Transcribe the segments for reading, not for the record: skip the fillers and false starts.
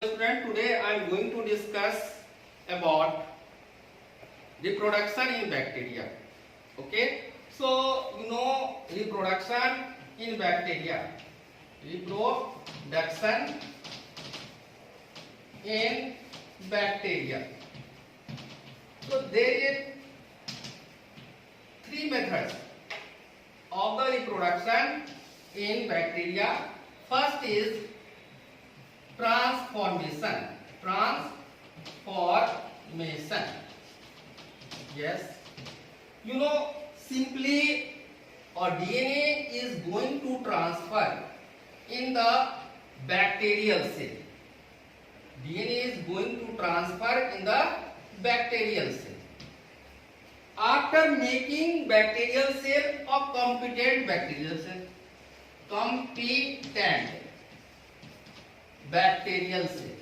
Student, today I am going to discuss about reproduction in bacteria. Okay, so reproduction in bacteria. Reproduction in bacteria. So there is three methods of the reproduction in bacteria. First is transformation. Yes, simply a DNA is going to transfer in the bacterial cell. DNA is going to transfer in the bacterial cell. After making bacterial cell a competent bacterial cell, competent bacterial cell.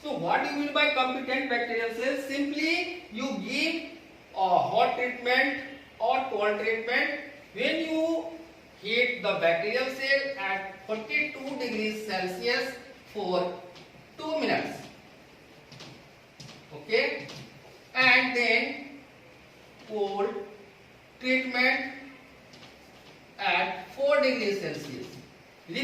So what do you mean by competent bacterial cell? Simply you give a hot treatment or cold treatment. When you heat the bacterial cell at 42 degrees Celsius for 2 minutes, okay, and then cold treatment at 4 degrees Celsius. You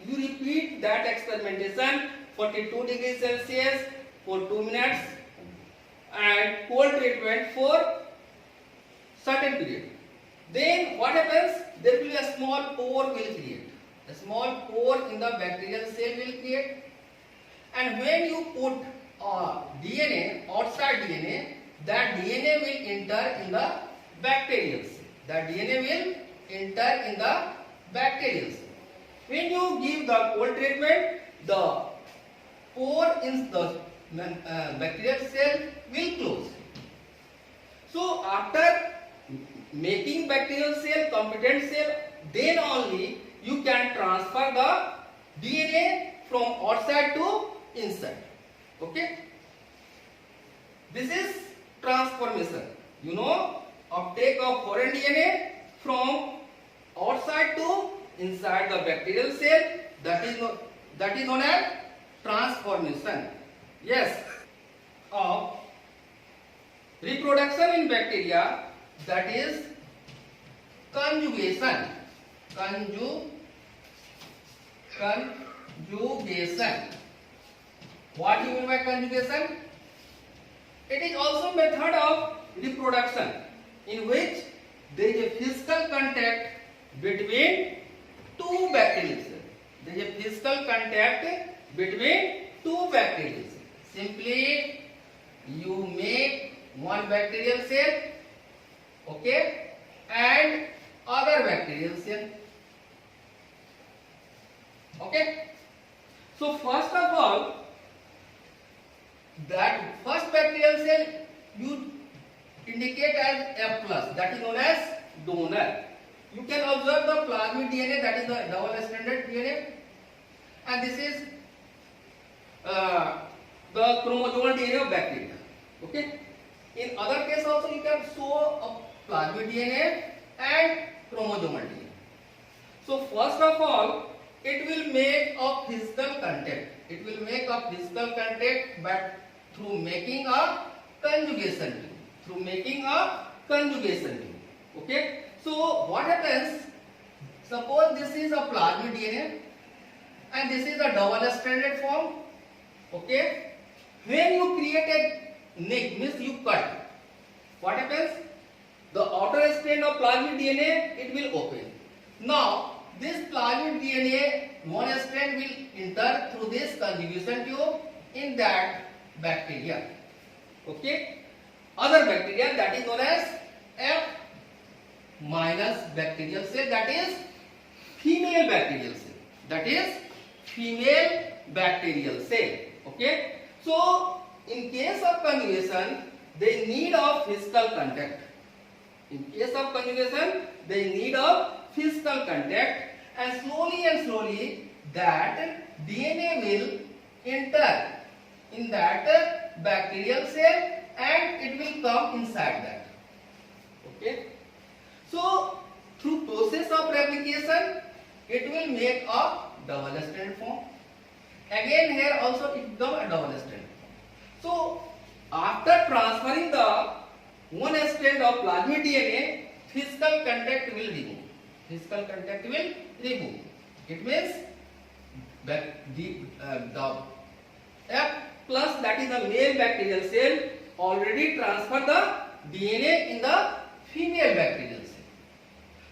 repeat that experimentation 42 degrees Celsius for 2 minutes and cold treatment for certain period. Then what happens? There will be a small pore will create. A small pore in the bacterial cell will create. And when you put DNA, outside DNA, that DNA will enter in the bacterial cell. That DNA will enter in the bacterial cell. When you give the cold treatment, the pore in the bacterial cell will close. So after making bacterial cell competent cell, then only you can transfer the DNA from outside to inside. Okay? This is transformation. Uptake of foreign DNA from outside to inside the bacterial cell, that is known as transformation. Yes, of reproduction in bacteria, that is conjugation. Conjugation. What do you mean by conjugation? It is also a method of reproduction in which there is a physical contact between two bacterial cells. There is a physical contact between two bacterial cells. Simply you make one bacterial cell, okay, and other bacterial cell. Okay. So first of all, that first bacterial cell you indicate as F+, that is known as donor. You can observe the plasmid DNA, that is the double-stranded DNA, and this is the chromosomal DNA of bacteria. Okay. In other case also you can show a plasmid DNA and chromosomal DNA. So first of all, it will make a physical contact. It will make a physical contact, but through making a conjugation. Okay. So what happens? Suppose this is a plasmid DNA and this is a double-stranded form. Okay. When you create a nick, means you cut, what happens? The outer strand of plasmid DNA, it will open. Now this plasmid DNA, one strand will enter through this conjugation tube in that bacteria. Okay. Other bacteria, that is known as F- bacterial cell, that is female bacterial cell. Okay. So in case of conjugation, they need of physical contact. And slowly that DNA will enter in that bacterial cell and it will come inside that. Okay. So through process of replication, it will make a double strand form. Again here also it become a double strand. So after transferring the one strand of plasmid DNA, physical contact will remove. Physical contact will remove. It means that the F plus, that is the male bacterial cell, already transfer the DNA in the female bacterial cell.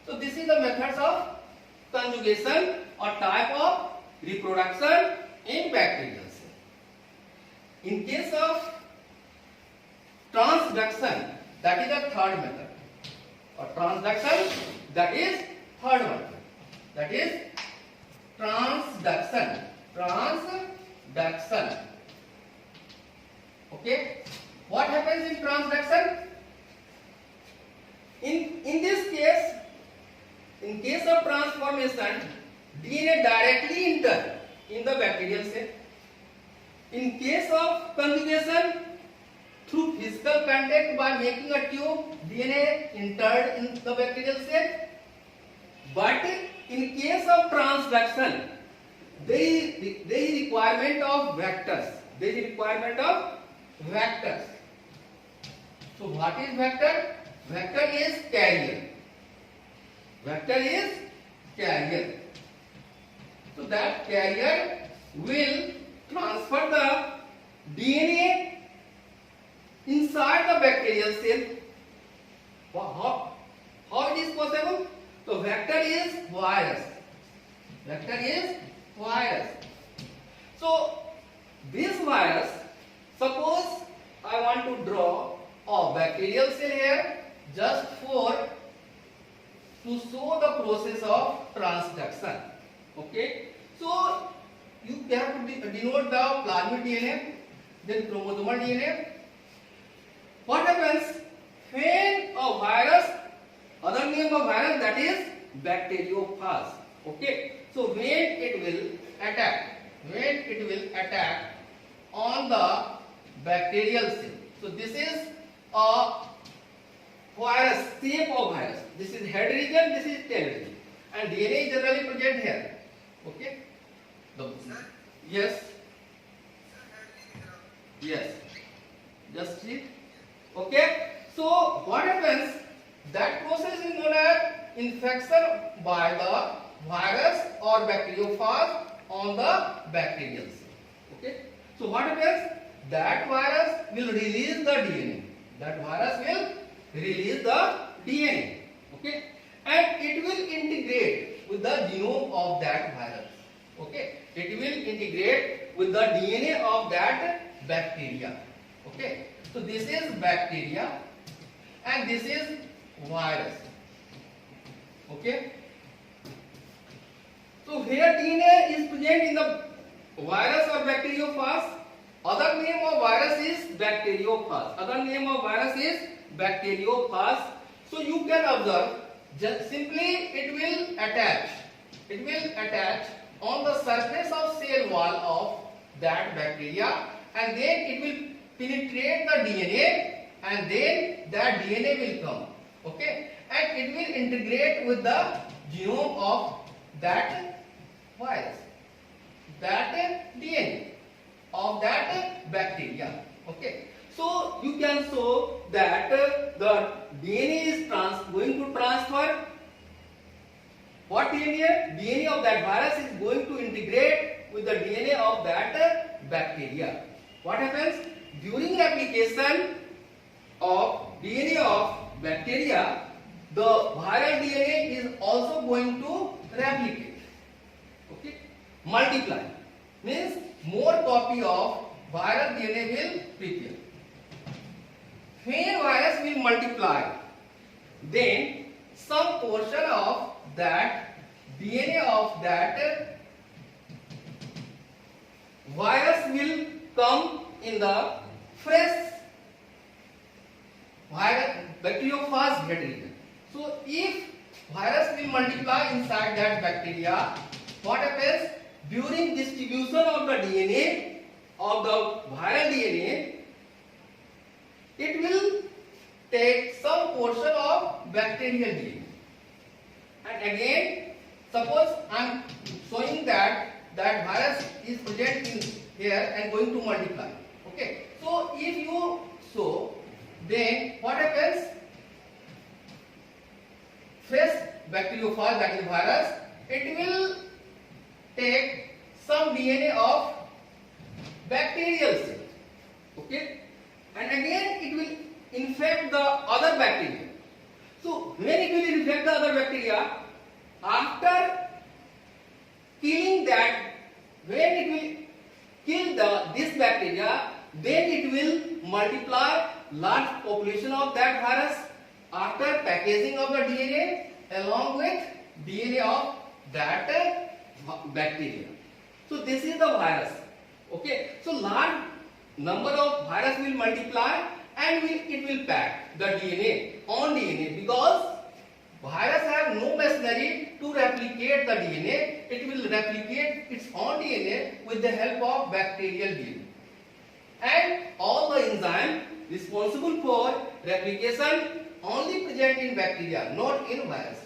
So this is the methods of conjugation or type of reproduction in bacterial cell. In case of transduction, that is the third method. Or transduction, that is third method. That is transduction. Transduction. Okay. What happens in transduction? In this case, in case of transformation, DNA directly enter in the bacterial cell. In case of conjugation, through physical contact by making a tube, DNA entered in the bacterial cell. But in case of transduction, there is requirement of vectors. There is requirement of vectors. So what is vector? Vector is carrier. Vector is carrier. So that carrier will transfer the DNA inside the bacterial cell. How it is possible? So vector is virus. Vector is virus. So this virus, suppose I want to draw a bacterial cell here just to show the process of transduction. Okay. So you have to denote the plasmid DNA, then chromosomal DNA. What happens when a virus, other name of virus, that is bacteriophage. Okay. So when it will attack on the bacterial cell. So this is a virus, shape of virus. This is head region, this is tail region, and DNA is generally present here. Okay. Yes. Just see. Okay. So what happens? That process is known as infection by the virus or bacteriophage on the bacterial cell. Okay. So what happens? That virus will release the DNA. That virus will release the DNA. Okay. And it will integrate with the genome of that virus. Okay. It will integrate with the DNA of that bacteria. Okay. So this is bacteria and this is virus. Okay. So here DNA is present in the virus or bacteriophage. Other name of virus is bacteriophage. Other name of virus is bacteriophage. So you can observe, just simply it will attach. It will attach on the surface of cell wall of that bacteria, and then it will penetrate the DNA, and then that DNA will come. Okay, and it will integrate with the genome of that virus, that DNA of that bacteria. Okay, so you can show that the DNA is going to transfer. What DNA? DNA of that virus is going to integrate with the DNA of that bacteria. What happens? During replication of DNA of bacteria, the viral DNA is also going to replicate. Okay, multiply. Means more copy of viral DNA will prepare. When virus will multiply, then some portion of that DNA of that virus will come in the fresh bacteriophage head region. So if virus will multiply inside that bacteria, what happens? During distribution of the DNA, of the viral DNA, it will take some portion of bacterial DNA, and again Suppose I am showing that virus is present in here and going to multiply. Okay. So if you show, then what happens? First bacteriophage, that is virus, it will take some DNA of bacterial cell. Okay. And again it will infect the other bacteria. So when it will infect the other bacteria, after killing that, when it will kill this bacteria, then it will multiply large population of that virus after packaging of the DNA along with DNA of that bacteria. So this is the virus. Okay. So large number of virus will multiply and it will pack the DNA on DNA, because virus have no machinery to replicate the DNA. It will replicate its own DNA with the help of bacterial DNA. And all the enzymes responsible for replication only present in bacteria, not in viruses.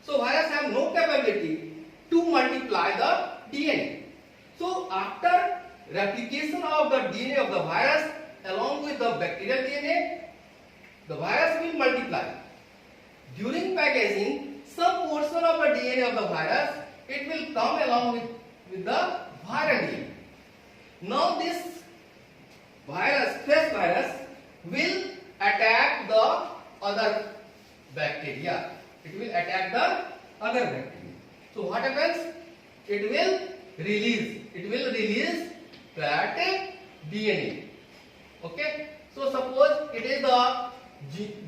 So virus have no capability to multiply the DNA. So after replication of the DNA of the virus along with the bacterial DNA, the virus will multiply. During packaging, some portion of the DNA of the virus, it will come along with the viral DNA. Now this virus, fresh virus, will attack the other bacteria. It will attack the other bacteria. So what happens? It will release that DNA. Okay. So suppose it is the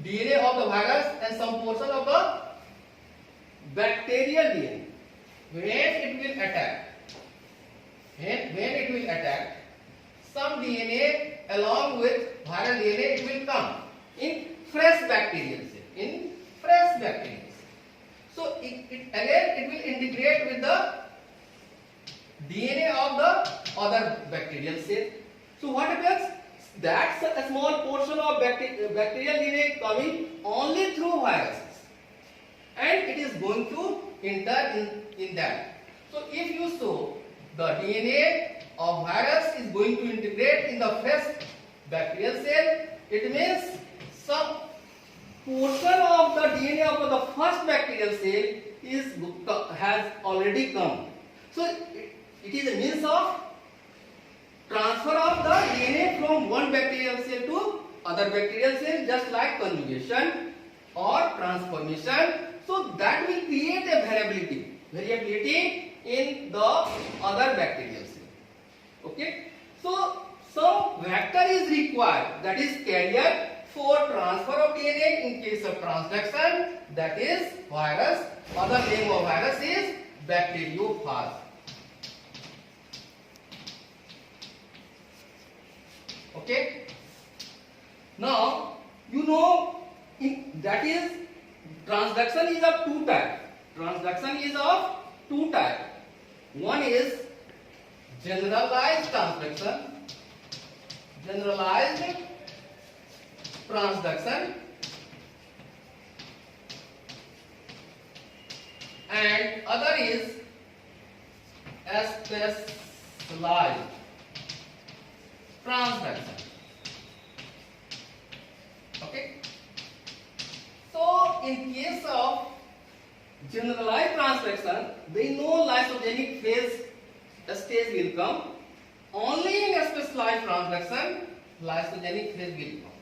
DNA of the virus and some portion of the bacterial DNA. When it will attack, some DNA along with viral DNA, it will come in fresh bacterial cell. So it will integrate with the DNA of the other bacterial cell. So what happens? That's a small portion of bacterial DNA coming only through viruses, and it is going to enter in that. So if you show the DNA of virus is going to integrate in the fresh bacterial cell, it means some portion of the DNA of the first bacterial cell has already come. So it is a means of transfer of the DNA from one bacterial cell to other bacterial cell, just like conjugation or transformation. So that will create a variability in the other bacterial cell. Okay. So some vector is required, that is carrier, for transfer of DNA in case of transduction, that is virus. Other name of virus is bacteriophage. Okay. Now you know that is transduction is of two types. One is generalized transduction, and other is specialized transduction. Okay. So in case of generalized transduction, we know lysogenic phase stage will come. Only in specialized transduction, lysogenic phase will come.